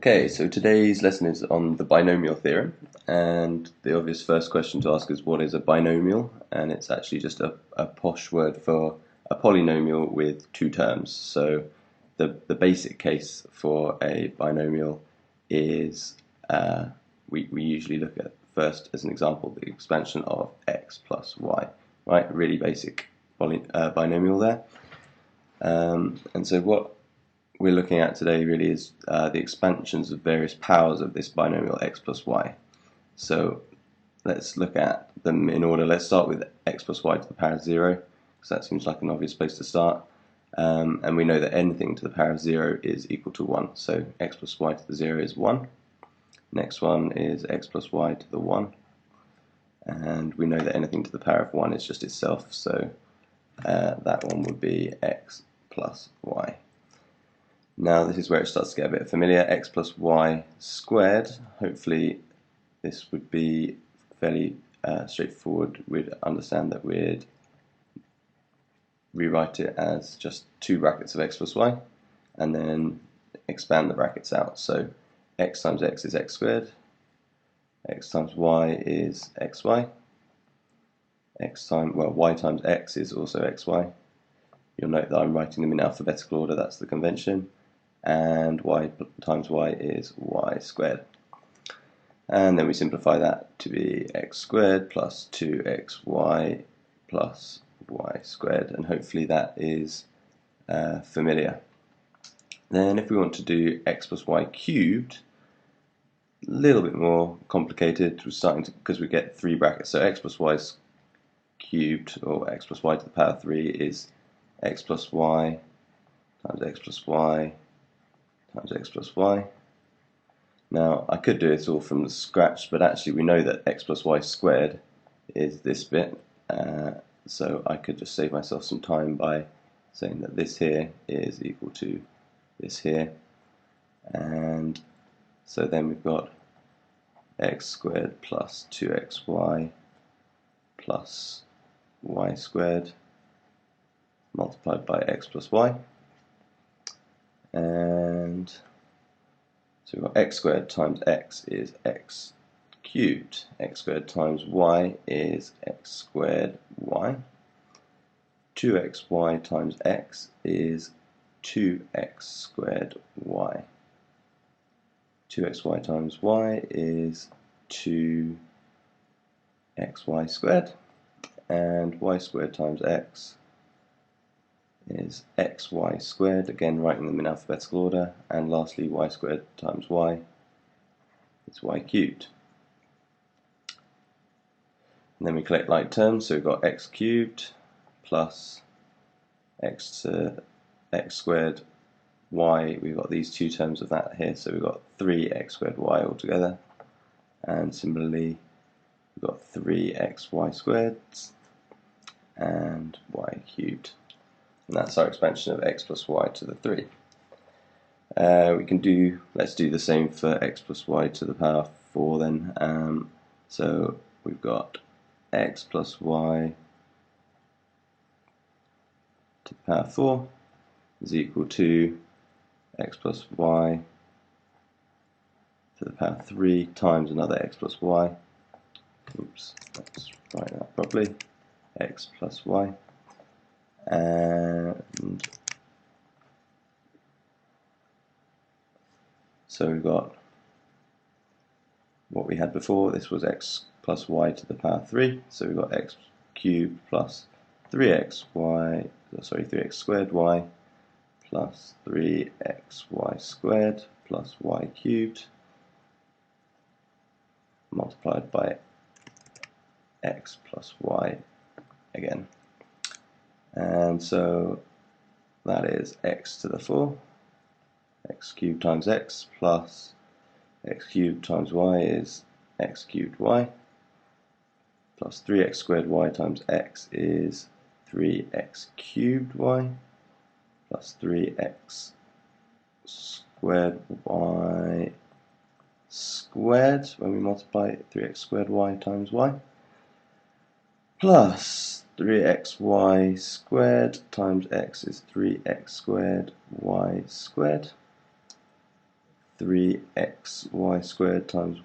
Okay, so today's lesson is on the binomial theorem, and the obvious first question to ask is what is a binomial? And it's actually just a posh word for a polynomial with two terms. So the basic case for a binomial is we usually look at first as an example the expansion of x plus y, right? Really basic binomial there. And so what we're looking at today really is the expansions of various powers of this binomial x plus y. So let's look at them in order. Let's start with x plus y to the power of 0, because that seems like an obvious place to start. And we know that anything to the power of 0 is equal to 1. So x plus y to the 0 is 1. Next one is x plus y to the 1. And we know that anything to the power of 1 is just itself. So that one would be x plus y. Now this is where it starts to get a bit familiar. X plus y squared, hopefully this would be fairly straightforward. We'd understand that we'd rewrite it as just two brackets of x plus y and then expand the brackets out. So x times x is x squared, x times y is xy, y times x is also xy. You'll note that I'm writing them in alphabetical order, that's the convention. And y times y is y squared. And then we simplify that to be x squared plus 2xy plus y squared, and hopefully that is familiar. Then if we want to do x plus y cubed, a little bit more complicated, we're starting to, because we get three brackets, so x plus y cubed, or x plus y to the power 3 is x plus y times x plus y times x plus y. Now I could do it all from the scratch, but actually we know that x plus y squared is this bit, so I could just save myself some time by saying that this here is equal to this here, and so then we've got x squared plus 2xy plus y squared multiplied by x plus y. And so we've got x squared times x is x cubed. X squared times y is x squared y. 2xy times x is 2x squared y. 2xy times y is 2xy squared. And y squared times x is xy squared, again writing them in alphabetical order, and lastly y squared times y is y cubed. And then we collect like terms, so we've got x cubed plus x squared y, we've got these two terms of that here, so we've got 3x squared y altogether, and similarly we've got 3xy squared and y cubed. And that's our expansion of x plus y to the 3. Let's do the same for x plus y to the power 4 then. So we've got x plus y to the power 4 is equal to x plus y to the power 3 times another x plus y. Oops, let's write that properly. X plus y. And so we've got what we had before. This was x plus y to the power 3, so we've got x cubed plus 3x squared y plus 3xy squared plus y cubed multiplied by x plus y again. And so that is x to the 4, x cubed times x plus x cubed times y is x cubed y plus 3x squared y times x is 3x cubed y plus 3x squared y squared when we multiply 3x squared y times y plus 3xy squared times x is 3x squared y squared. 3xy squared times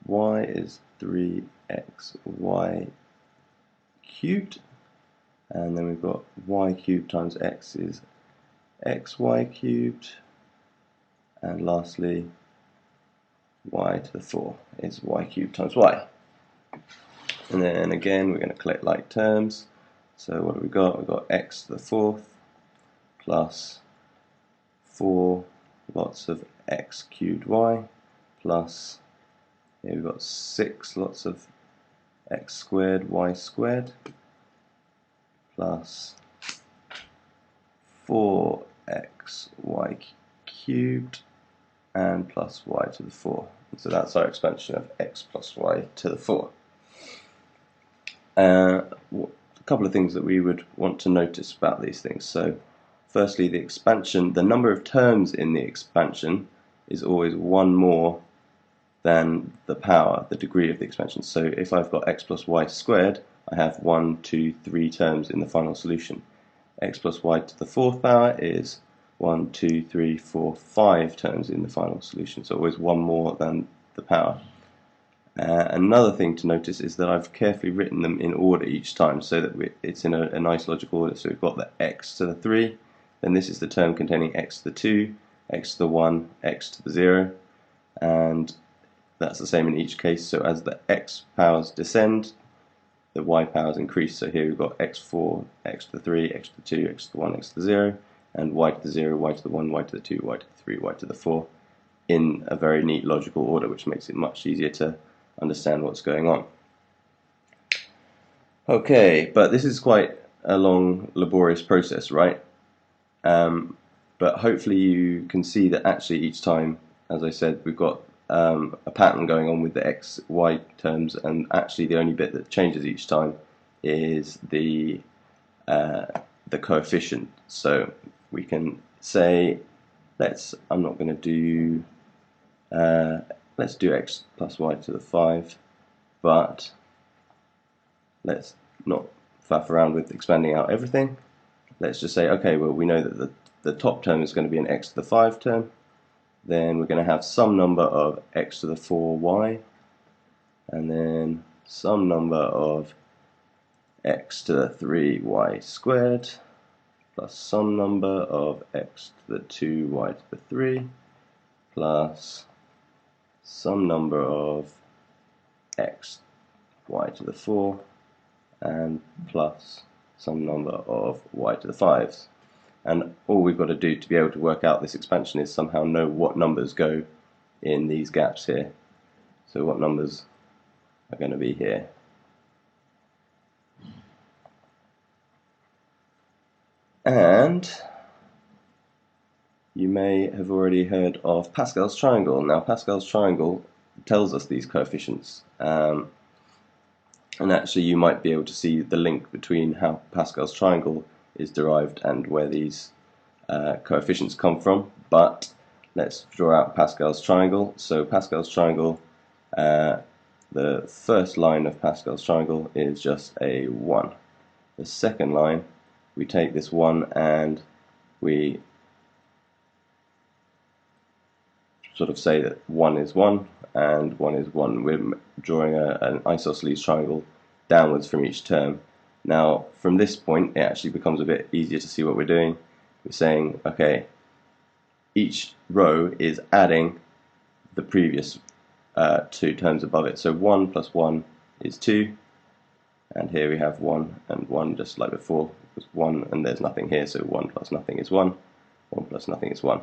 y is 3xy cubed, and then we've got y cubed times x is xy cubed, and lastly y to the 4 is y cubed times y. And then again we're going to collect like terms. So what have we got? We've got x to the 4th plus 4 lots of x cubed y plus, here we've got 6 lots of x squared y squared plus 4xy cubed and plus y to the 4. So that's our expansion of x plus y to the 4. A couple of things that we would want to notice about these things. So firstly, the expansion, the number of terms in the expansion is always one more than the power, the degree of the expansion. So if I've got x plus y squared, I have 1, 2, 3 terms in the final solution. X plus y to the 4th power is 1, 2, 3, 4, 5 terms in the final solution. So always one more than the power. Another thing to notice is that I've carefully written them in order each time so that it's in a nice logical order. So we've got the x to the 3, then this is the term containing x to the 2, x to the 1, x to the 0, and that's the same in each case. So as the x powers descend, the y powers increase. So here we've got x4, x to the 3, x to the 2, x to the 1, x to the 0, and y to the 0, y to the 1, y to the 2, y to the 3, y to the 4 in a very neat logical order, which makes it much easier to understand what's going on. Okay, but this is quite a long, laborious process, right? But hopefully you can see that actually each time, as I said, we've got a pattern going on with the x, y terms, and actually the only bit that changes each time is the coefficient. So we can say, I'm not going to do, let's do x plus y to the 5, but let's not faff around with expanding out everything. Let's just say, okay, well, we know that the top term is going to be an x to the 5 term. Then we're going to have some number of x to the 4y, and then some number of x to the 3y squared, plus some number of x to the 2y to the 3, plus some number of x y to the 4, and plus some number of y to the 5s. And all we've got to do to be able to work out this expansion is somehow know what numbers go in these gaps here. So what numbers are going to be here. And you may have already heard of Pascal's triangle. Now Pascal's triangle tells us these coefficients. And actually you might be able to see the link between how Pascal's triangle is derived and where these coefficients come from. But let's draw out Pascal's triangle. So Pascal's triangle, the first line of Pascal's triangle is just a 1. The second line, we take this 1 and we sort of say that 1 is 1 and 1 is 1. We're drawing an isosceles triangle downwards from each term. Now from this point it actually becomes a bit easier to see what we're doing. We're saying, okay, each row is adding the previous 2 terms above it. So 1 plus 1 is 2, and here we have 1 and 1 just like before. It was 1 and there's nothing here, so 1 plus nothing is 1, 1 plus nothing is 1.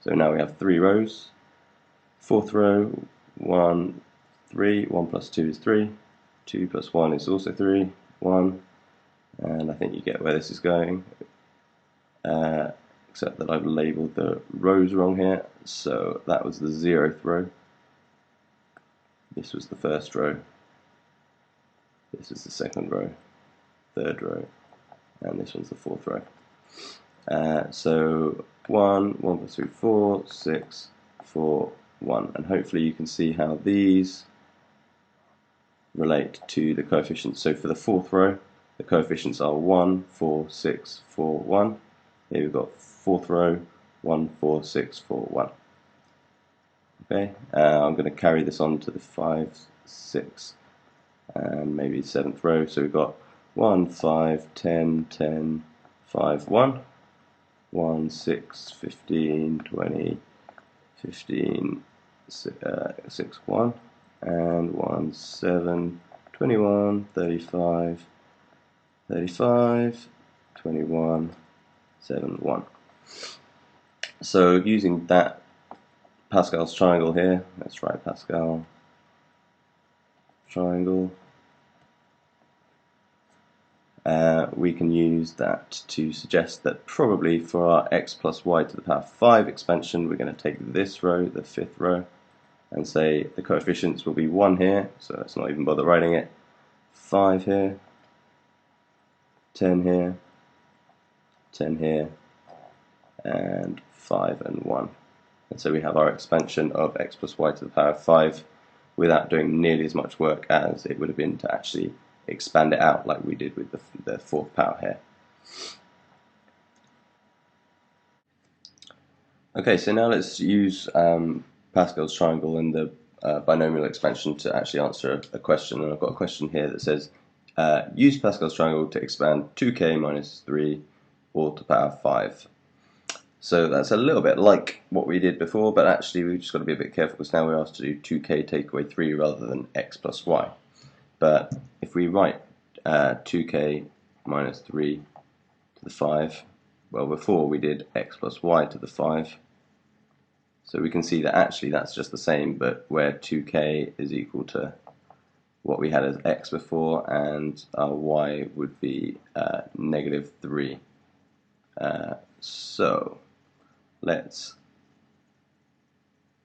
So now we have 3 rows. Fourth row, 1, 3, 1 plus 2 is 3, 2 plus 1 is also 3, 1, and I think you get where this is going, except that I've labelled the rows wrong here. So that was the 0th row, this was the first row, this is the second row, third row, and this one's the fourth row. So 1, 1 plus 3, 4, 6, 4, 1, and hopefully you can see how these relate to the coefficients. So for the fourth row, the coefficients are 1, 4, 6, 4, 1. Here we've got fourth row, 1, 4, 6, 4, 1. Okay, I'm going to carry this on to the 5, 6, and maybe 7th row. So we've got 1, 5, 10, 10, 5, 1, 1, 6, 15, 20, 15, 6, 1, and 1, 7, 21, 35, 35, 21, 7, 1. So using that Pascal's triangle here, let's write Pascal triangle. We can use that to suggest that probably for our x plus y to the power 5 expansion, we're going to take this row, the 5th row, and say the coefficients will be 1 here, so let's not even bother writing it, 5 here, 10 here, 10 here, and 5 and 1. And so we have our expansion of x plus y to the power 5 without doing nearly as much work as it would have been to actually expand it out like we did with the 4th power here. Okay, so now let's use Pascal's triangle and the binomial expansion to actually answer a question. And I've got a question here that says, use Pascal's triangle to expand 2k minus 3 all to the power 5. So that's a little bit like what we did before, but actually we've just got to be a bit careful because now we're asked to do 2k take away 3 rather than x plus y. But if we write 2k minus 3 to the 5, well, before we did x plus y to the 5. So we can see that actually that's just the same, but where 2k is equal to what we had as x before, and our y would be negative 3. So let's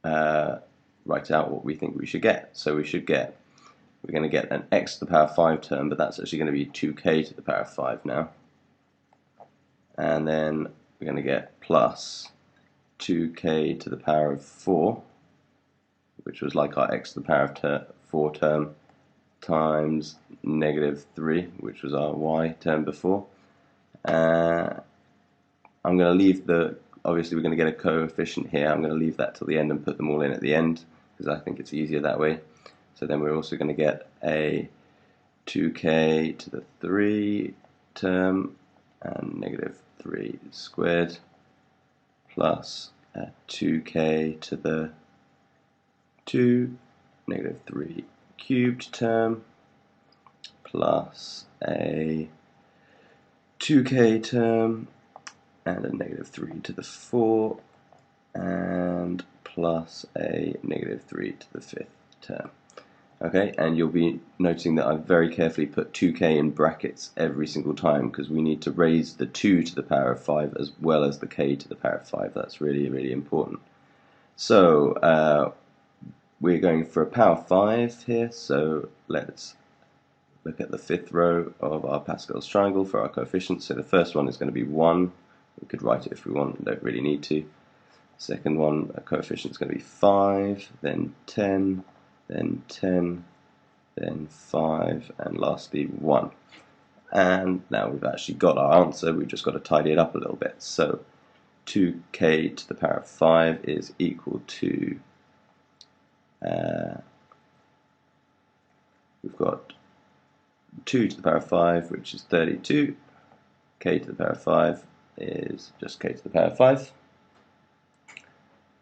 write out what we think we should get. So we're going to get an x to the power 5 term, but that's actually going to be 2k to the power 5 now. And then we're going to get plus 2k to the power of 4, which was like our x to the power of 4 term, times negative 3, which was our y term before. I'm going to leave obviously we're going to get a coefficient here, I'm going to leave that till the end and put them all in at the end, because I think it's easier that way. So then we're also going to get a 2k to the 3 term, and negative 3 squared, plus 2k to the 2, negative 3 cubed term, plus a 2k term, and a negative 3 to the 4, and plus a negative 3 to the 5th term. Okay, and you'll be noticing that I've very carefully put 2k in brackets every single time because we need to raise the 2 to the power of 5 as well as the k to the power of 5. That's really, really important. So we're going for a power 5 here, so let's look at the 5th row of our Pascal's triangle for our coefficients. So the first one is going to be 1. We could write it if we want, don't really need to. Second one, a coefficient is going to be 5, then 10, then 10, then 5, and lastly 1. And now we've actually got our answer, we've just got to tidy it up a little bit. So 2k to the power of 5 is equal to, we've got 2 to the power of 5, which is 32. K to the power of 5 is just k to the power of 5.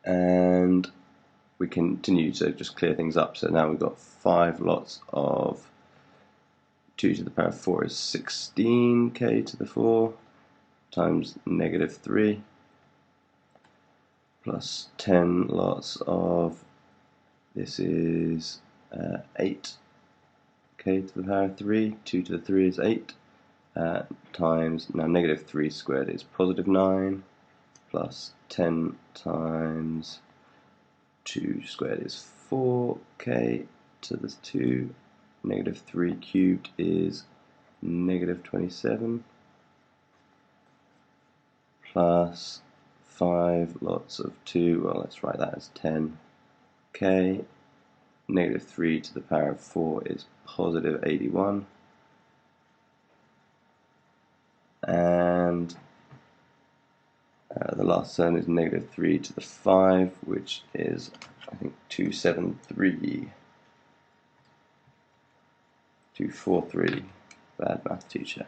And we continue to just clear things up. So now we've got 5 lots of 2 to the power of 4 is 16k to the 4 times negative 3 plus 10 lots of, this is 8k to the power of 3, 2 to the 3 is 8, times, now negative 3 squared is positive 9, plus 10 times 2 squared is 4k to the 2, negative 3 cubed is negative 27, plus 5 lots of 2, well let's write that as 10k, negative 3 to the power of 4 is positive 81, and the last term is negative 3 to the 5, which is, I think, 273, 243, bad math teacher.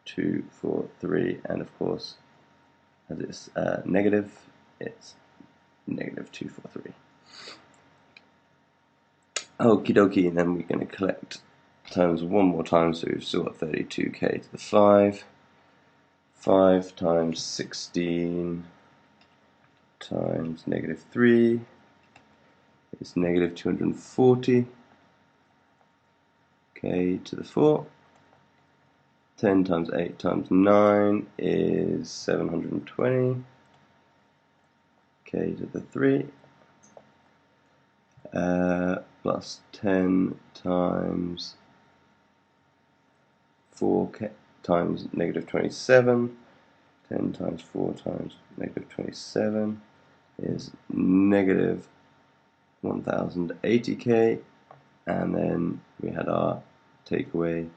2, 4, 3, and of course, as it's negative, it's negative 2, 4, 3. Okie dokie, and then we're going to collect terms one more time, so we've still got 32k to the 5. 5 times 16 times negative 3 is negative 240 k to the 4. 10 times 8 times 9 is 720 k to the 3. Plus 10 times 4k times negative 27. 10 times 4 times negative 27 is negative 1080k, and then we had our takeaway.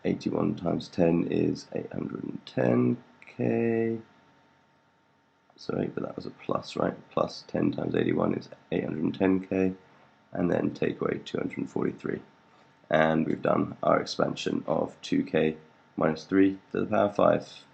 81 times 10 is 810k. Sorry, but that was a plus, right? Plus 10 times 81 is 810k, and then takeaway 243. And we've done our expansion of 2k minus 3 to the power 5.